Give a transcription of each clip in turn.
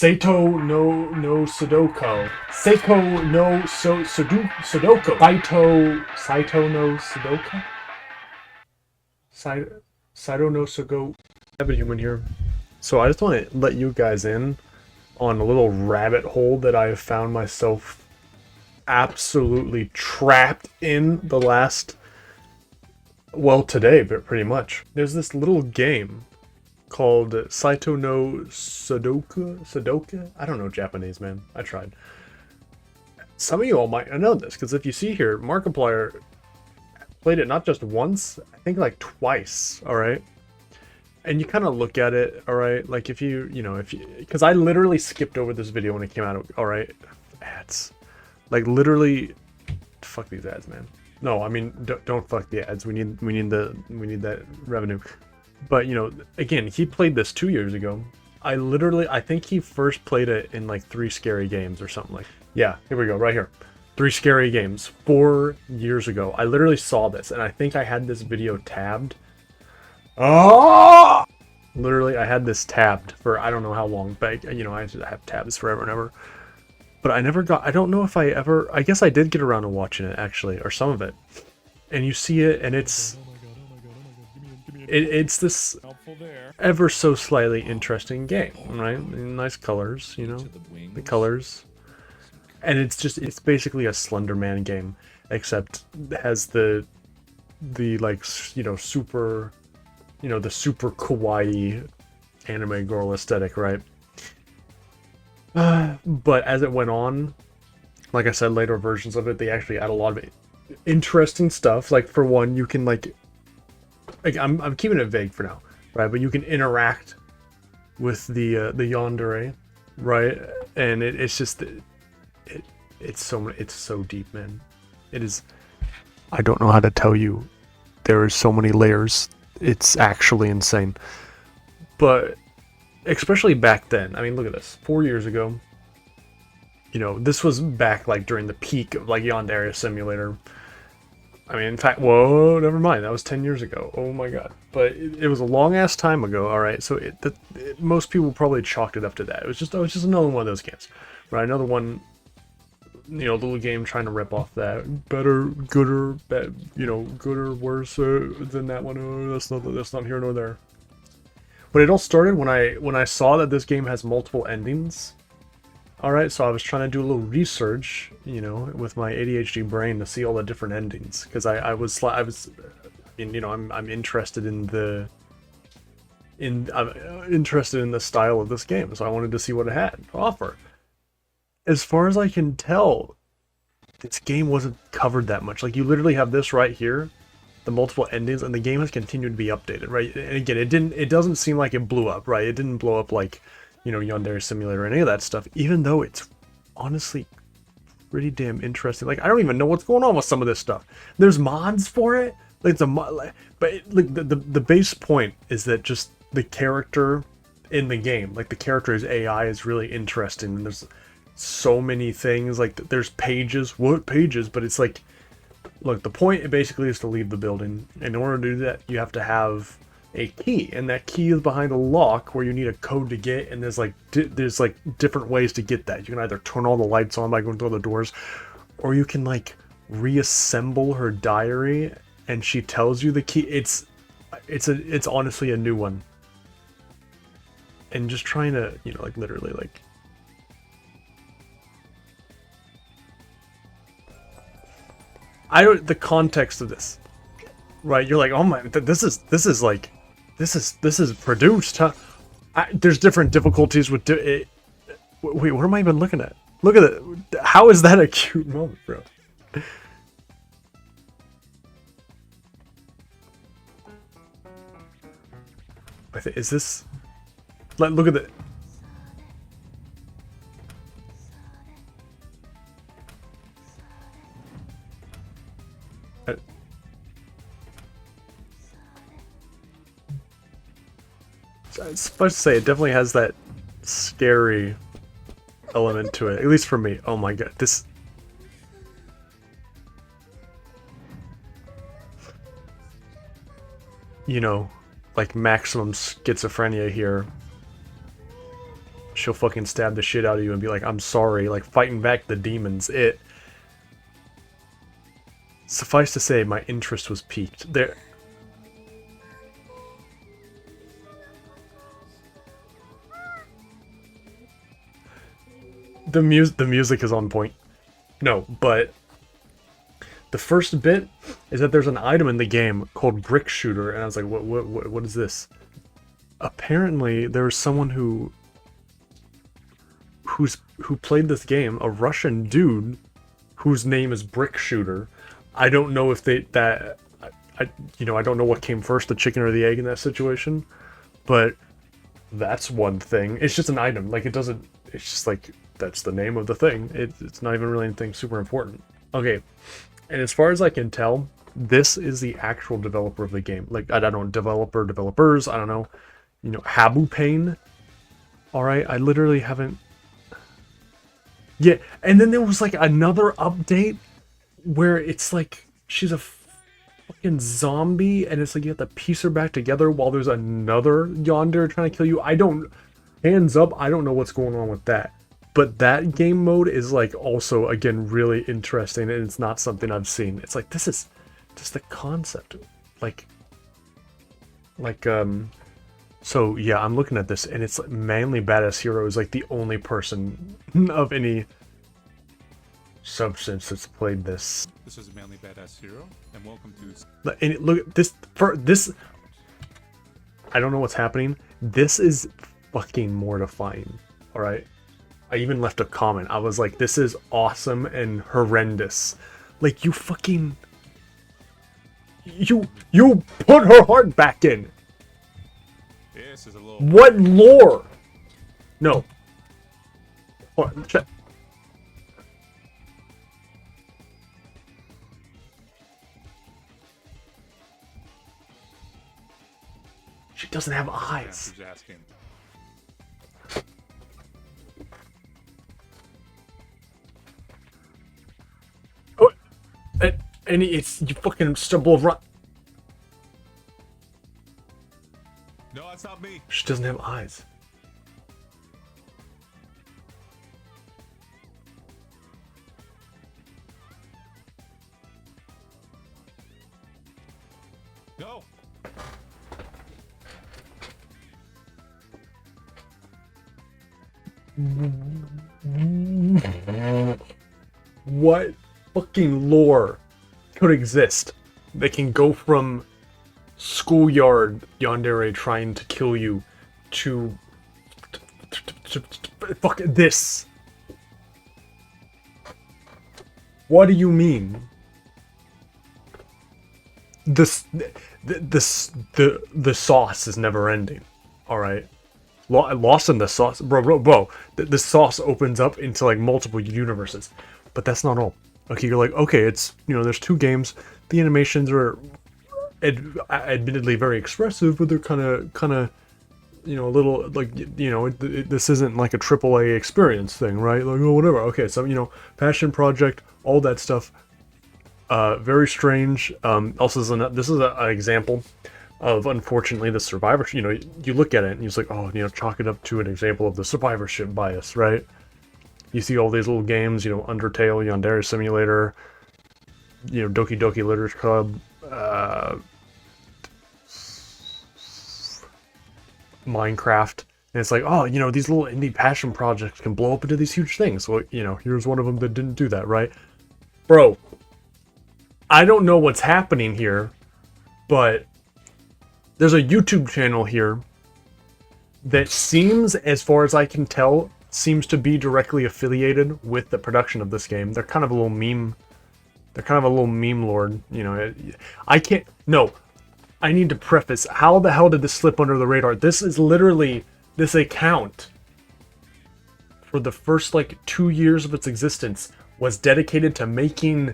Saito no Sudoku. Seiko no Sudoku. Saito no Sudoku. Saito no Sugo. I have a human here. So I just want to let you guys in on a little rabbit hole that I have found myself absolutely trapped in the last, well, today, but pretty much. There's this little game called Saito no Sudoku? I don't know Japanese, man. I tried. Some of you all might know this, because if you see here, Markiplier played it not just once, I think like twice, alright? And you kind of look at it, alright? Like if you because I literally skipped over this video when it came out, alright? Ads. Like literally, fuck these ads, man. No, I mean, don't fuck the ads. We need that revenue. But, you know, again, he played this 2 years ago. I think he first played it in like 3 Scary Games or something like. Yeah, here we go, right here. 3 Scary Games, 4 years ago. I literally saw this, and I think I had this video tabbed. Oh! Literally, I had this tabbed for I don't know how long, but, you know, I have tabs forever and ever. But I never got, I don't know if I ever, I guess I did get around to watching it, actually, or some of it. And you see it, and it's this ever so slightly interesting game, right? Nice colors, you know, the colors. And it's basically a Slender Man game, except it has the like, you know, super, you know, the super kawaii anime girl aesthetic, right? But as it went on, like I said, later versions of it, they actually add a lot of interesting stuff. Like for one, you can like I'm keeping it vague for now, right? But you can interact with the yandere, right? And it's just it's so deep, man. It is. I don't know how to tell you. There are so many layers. It's actually insane. But especially back then, I mean, look at this. 4 years ago, you know, this was back like during the peak of like Yandere Simulator. I mean, in fact, whoa, never mind. That was 10 years ago. Oh my god. But it was a long ass time ago. All right, so most people probably chalked it up to that. It was just another one of those games, right? Another one, you know, little game trying to rip off that better, gooder, you know, gooder, worse than that one. Oh, that's not here nor there. But it all started when I saw that this game has multiple endings. Alright, so I was trying to do a little research, you know, with my ADHD brain to see all the different endings. Because I was, you know, I'm interested in I'm interested in the style of this game. So I wanted to see what it had to offer. As far as I can tell, this game wasn't covered that much. Like, you literally have this right here, the multiple endings, and the game has continued to be updated, right? And again, it doesn't seem like it blew up, right? It didn't blow up like, you know, Yandere Simulator or any of that stuff, even though it's honestly pretty damn interesting. Like, I don't even know what's going on with some of this stuff. There's mods for it, like it's a mod, but like the base point is that just the character in the game, like the character's AI is really interesting, and there's so many things, like there's pages, what pages, but it's like, look, the point basically is to leave the building. In order to do that, you have to have a key, and that key is behind a lock where you need a code to get, and there's like different ways to get that. You can either turn all the lights on by going through the doors, or you can like reassemble her diary and she tells you the key. It's honestly a new one. And just trying to, you know, like literally like the context of this, right? You're like, oh my, this is produced, huh? There's different difficulties with it. Wait, what am I even looking at? Look at it. How is that a cute moment, bro? Is this? Look at it. I was supposed to say, it definitely has that scary element to it, at least for me. Oh my god, this... You know, like maximum schizophrenia here. she'll fucking stab the shit out of you and be like, I'm sorry, like fighting back the demons. Suffice to say, my interest was piqued. There. The music is on point. No, but the first bit is that there's an item in the game called Brick Shooter, and I was like, what is this? Apparently, there was someone who played this game, a Russian dude whose name is Brick Shooter. I don't know if I don't know what came first, the chicken or the egg in that situation, but that's one thing. It's just an item. Like, it doesn't, it's just like, that's the name of the thing. It's not even really anything super important. Okay, and as far as I can tell, this is the actual developer of the game. Like, I don't know, developers, I don't know. You know, Habu Pain. Alright, I literally haven't... Yeah, and then there was like another update where it's like, she's a fucking zombie, and it's like you have to piece her back together while there's another yandere trying to kill you. Hands up, I don't know what's going on with that. But that game mode is like also, again, really interesting, and it's not something I've seen. It's like, this is just the concept. So yeah, I'm looking at this, and it's like Manly Badass Hero is like the only person of any substance that's played this. This is Manly Badass Hero, and welcome to... And look at this, I don't know what's happening. This is fucking mortifying, alright? I even left a comment. I was like, this is awesome and horrendous. Like, you fucking... You put her heart back in! This is a little... What lore? No. Hold on, check. She doesn't have eyes. Who's asking? Oh, and it's you fucking stumble run. No, that's not me. She doesn't have eyes. No. What fucking lore could exist that can go from schoolyard yandere trying to kill you to fuck this? What do you mean? The sauce is never ending. All right. Lost in the sauce, bro. The sauce opens up into like multiple universes, but that's not all. Okay, you're like, okay, it's, you know, there's two games. The animations are admittedly very expressive, but they're kind of, you know, a little like, you know, this isn't like a AAA experience thing, right? Like, oh, whatever. Okay, so, you know, passion project, all that stuff. Very strange. Also, this is an example of, unfortunately, the survivorship. You know, you look at it and you're just like, oh, you know, chalk it up to an example of the survivorship bias, right? You see all these little games, you know, Undertale, Yandere Simulator, you know, Doki Doki Literature Club, Minecraft, and it's like, oh, you know, these little indie passion projects can blow up into these huge things. Well, you know, here's one of them that didn't do that, right? Bro, I don't know what's happening here, but there's a YouTube channel here that seems, as far as I can tell, seems to be directly affiliated with the production of this game. They're kind of a little meme. They're kind of a little meme lord, you know. I can't... No. I need to preface, how the hell did this slip under the radar? This is literally... This account, for the first, like, 2 years of its existence, was dedicated to making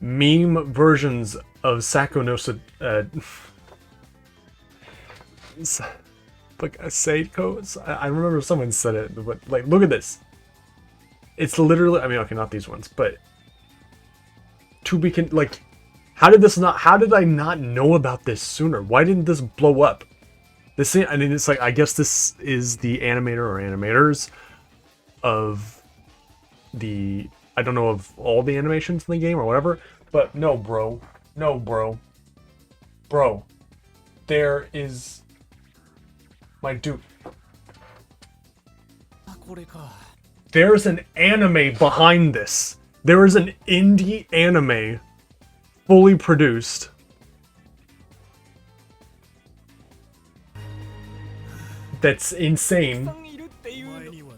meme versions of Saiko no like Saiko. I remember someone said it, but like, look at this. It's literally, I mean, okay, not these ones, but to be how did I not know about this sooner? Why didn't this blow up? This, I mean, it's like, I guess this is the animator or animators of the, I don't know of all the animations in the game or whatever, but no, bro. No, bro. Bro. There is, my dude. There's an anime behind this. There is an indie anime fully produced. That's insane.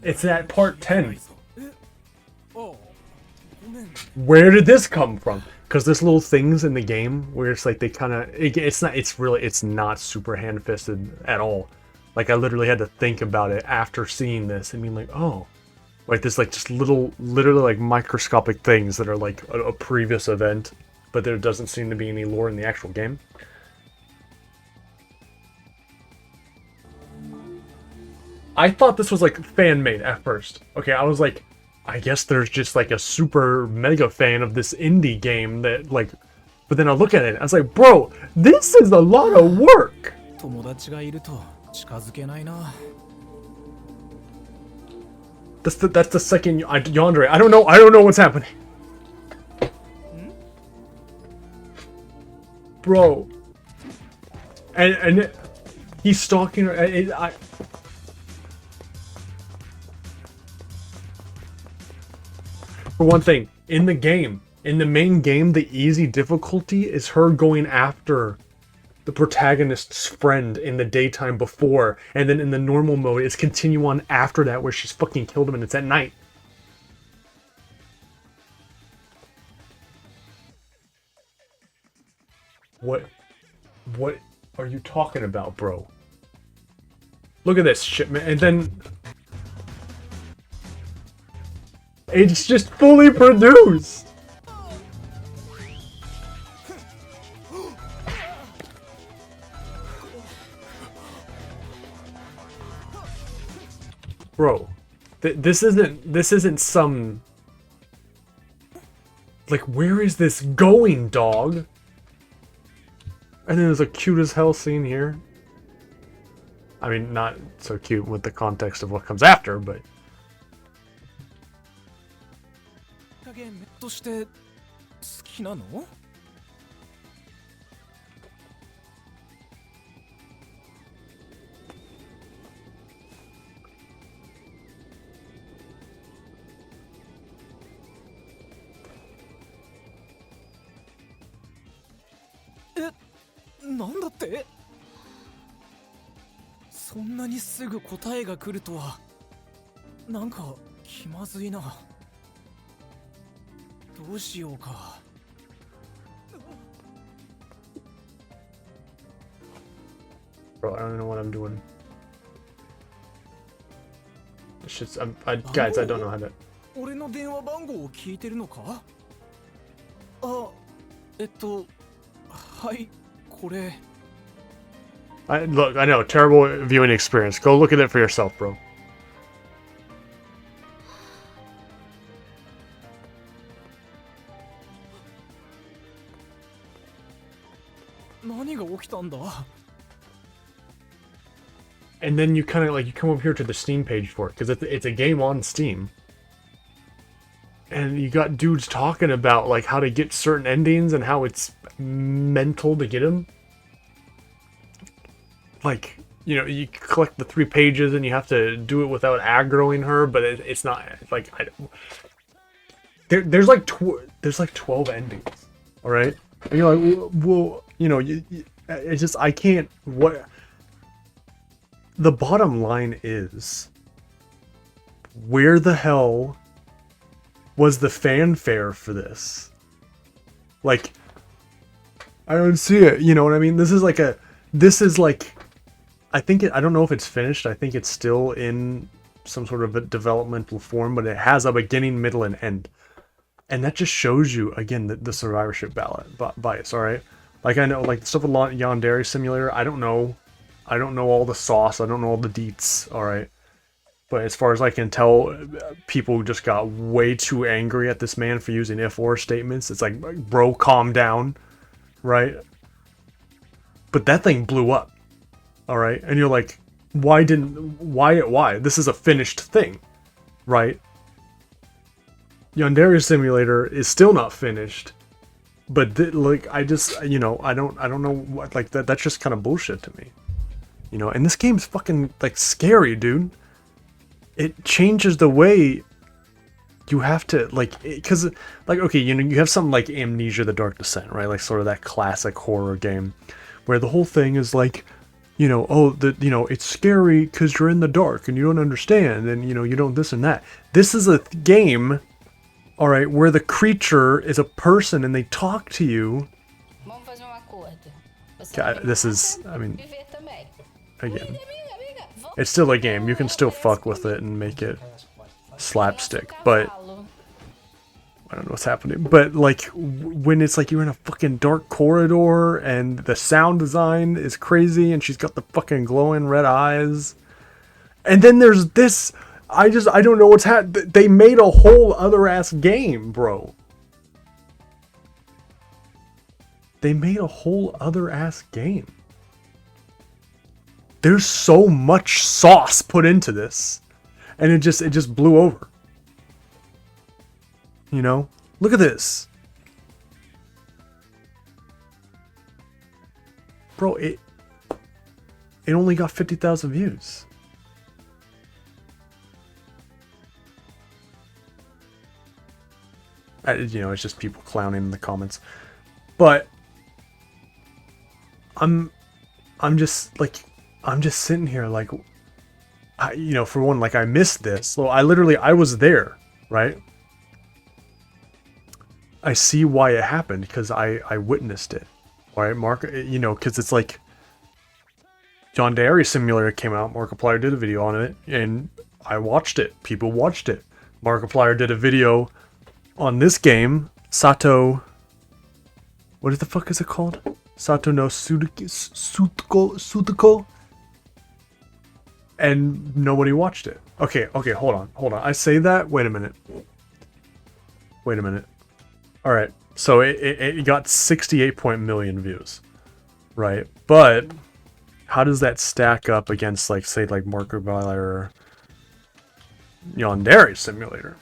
It's at part 10. Where did this come from? Because there's little things in the game where it's like they kind of, it's not super hand-fisted at all. Like I literally had to think about it after seeing this and being like, oh, like there's like just literally like microscopic things that are like a previous event, but there doesn't seem to be any lore in the actual game. I thought this was like fan-made at first. Okay, I was like, I guess there's just like a super mega fan of this indie game that like, but then I look at it and I was like, bro, this is a lot of work. That's the second yandere. I don't know what's happening. Bro. And he's stalking her. For one thing, in the main game, the easy difficulty is her going after the protagonist's friend in the daytime before, and then in the normal mode, it's continue on after that where she's fucking killed him and it's at night. What are you talking about, bro? Look at this shit, man. And then it's just fully produced. Bro, this isn't some, like, where is this going, dog? And then there's a cute as hell scene here. I mean, not so cute with the context of what comes after, but bro, I don't even know what I'm doing. This shit's, guys, I don't know how to. Look, I know, terrible viewing experience. Go look at it for yourself, bro. And then you kind of like, you come over here to the Steam page for it, because it's a game on Steam. And you got dudes talking about like how to get certain endings and how it's mental to get them. Like, you know, you collect the 3 pages and you have to do it without aggroing her, but it's not like there's like 12 endings, all right? And you're like, well, you know, it's just, I can't. What the bottom line is, where the hell was the fanfare for this? Like, I don't see it. You know what I mean? This is like I don't know if it's finished. I think it's still in some sort of a developmental form, but it has a beginning, middle, and end. And that just shows you, again, the survivorship bias, alright? Like, I know, like, the stuff with Yandere Simulator, I don't know all the sauce, I don't know all the deets, alright? But as far as I can tell, people just got way too angry at this man for using if-or statements. It's like, bro, calm down, right? But that thing blew up. All right, and you're like, why? This is a finished thing, right? Yandere Simulator is still not finished, but like I just, I don't know what, like that's just kind of bullshit to me, And this game's fucking like scary, dude. It changes the way you have to because okay, you have something like Amnesia: The Dark Descent, right? Like sort of that classic horror game where the whole thing is like, it's scary because you're in the dark and you don't understand, and you don't this and that. This is a game, all right, where the creature is a person and they talk to you. God, this is, I mean, again, it's still a game. You can still fuck with it and make it slapstick, but I don't know what's happening. But like when it's like you're in a fucking dark corridor and the sound design is crazy and she's got the fucking glowing red eyes, and then there's this. I don't know what's happening. They made a whole other ass game, bro. They made a whole other ass game. There's so much sauce put into this, and it just blew over. Look at this, bro. It only got 50,000 views. It's just people clowning in the comments, but I'm just sitting here like, for one, like I missed this. So I was there, right? I see why it happened because I witnessed it, right? Because it's like Yandere Simulator came out, Markiplier did a video on it, and I watched it. People watched it. Markiplier did a video on this game, Sato. What the fuck is it called? Sato no Sutoka. And nobody watched it. Okay, hold on. I say that. Wait a minute. All right, so it got 68 million views, right? But how does that stack up against, like, say, like Markiplier or Yandere Simulator?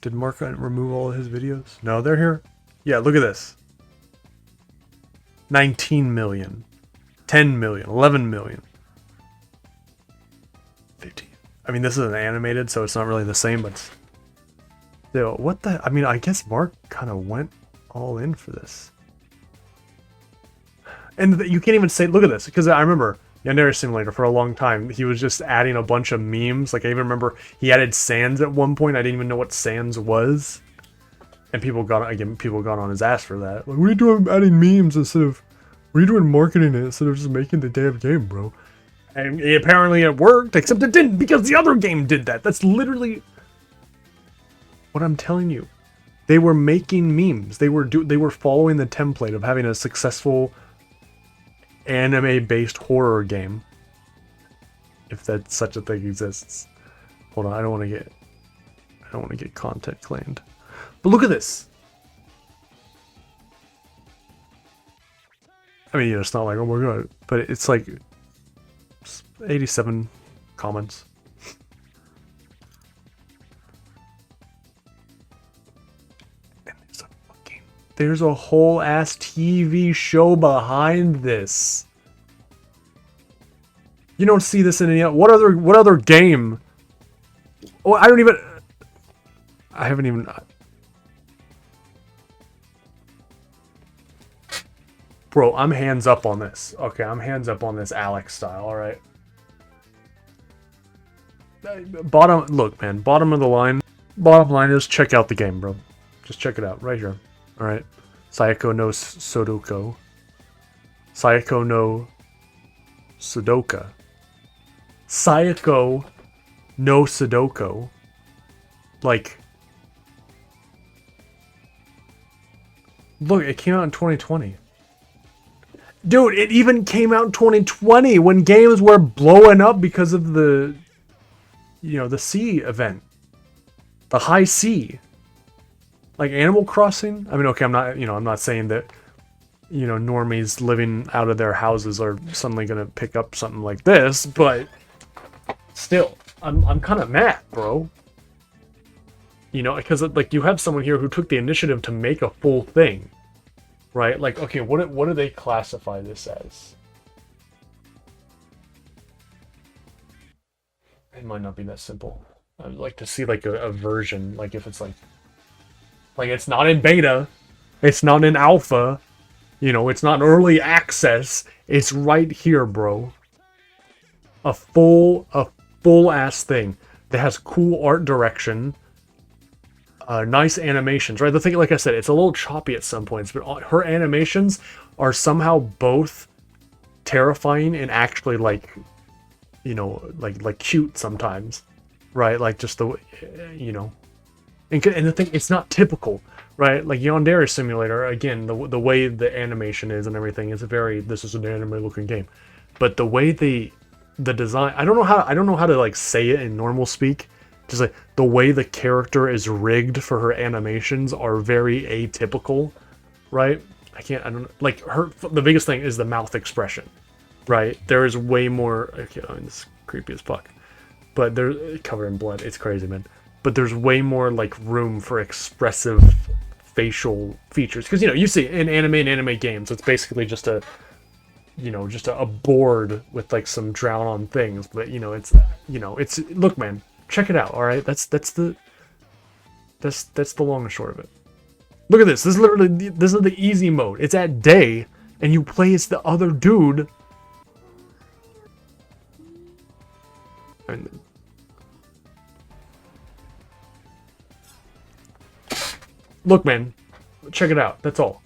Did Mark remove all of his videos? No, they're here. Yeah, look at this. 19 million, 10 million, 11 million, 15. I mean, this isn't animated, so it's not really the same, but still, what the? I mean, I guess Mark kind of went all in for this. And you can't even say, look at this, because I remember Yandere Simulator for a long time, he was just adding a bunch of memes. Like, I even remember he added Sans at one point. I didn't even know what Sans was. And people got on his ass for that. Like, what are you doing adding memes instead of... What are you doing marketing it instead of just making the damn game, bro? And apparently it worked, except it didn't because the other game did that. That's literally what I'm telling you. They were making memes. They were following the template of having a successful anime-based horror game. If that such a thing exists. Hold on, I don't want to get content claimed. But look at this. I mean, it's not like, oh my god, but it's like 87 comments. And there's a whole ass TV show behind this. You don't see this in any what other game? Oh, I haven't even. Bro, I'm hands up on this. Okay, I'm hands up on this Alex style, alright? Look, man, bottom of the line. Bottom line is check out the game, bro. Just check it out, right here. Alright? Saiko no Sudoku. Saiko no Sudoka. Saiko no Sudoku. Like... Look, it came out in 2020. Dude, it even came out in 2020 when games were blowing up because of the, the C event. The high C. like Animal Crossing. I mean, okay, I'm not, I'm not saying that, normies living out of their houses are suddenly gonna pick up something like this, but still, I'm kind of mad, bro. Because like you have someone here who took the initiative to make a full thing, right? Like, okay, what do they classify this as? It might not be that simple. I'd like to see like a version, like if it's like it's not in beta, it's not in alpha, it's not early access. It's right here, bro. A full ass thing that has cool art direction, nice animations, right? The thing, like I said, it's a little choppy at some points, but her animations are somehow both terrifying and actually like, like cute sometimes, right? Like just the, and the thing, it's not typical, right? Like Yandere Simulator, again, the way the animation is and everything is this is an anime looking game, but the way the design, I don't know how to like say it in normal speak. Just like the way the character is rigged for her animations are very atypical, right? I don't like the biggest thing is the mouth expression, right? There is way more. Okay, it's creepy as fuck, but they're covered in blood. It's crazy, man. But there's way more like room for expressive facial features because you see in anime games, it's basically just a board with like some drown on things, but it's look, man, check it out. All right, that's the long and short of it. Look at this. This is the easy mode. It's at day, and you play as the other dude. And look, man, check it out. That's all.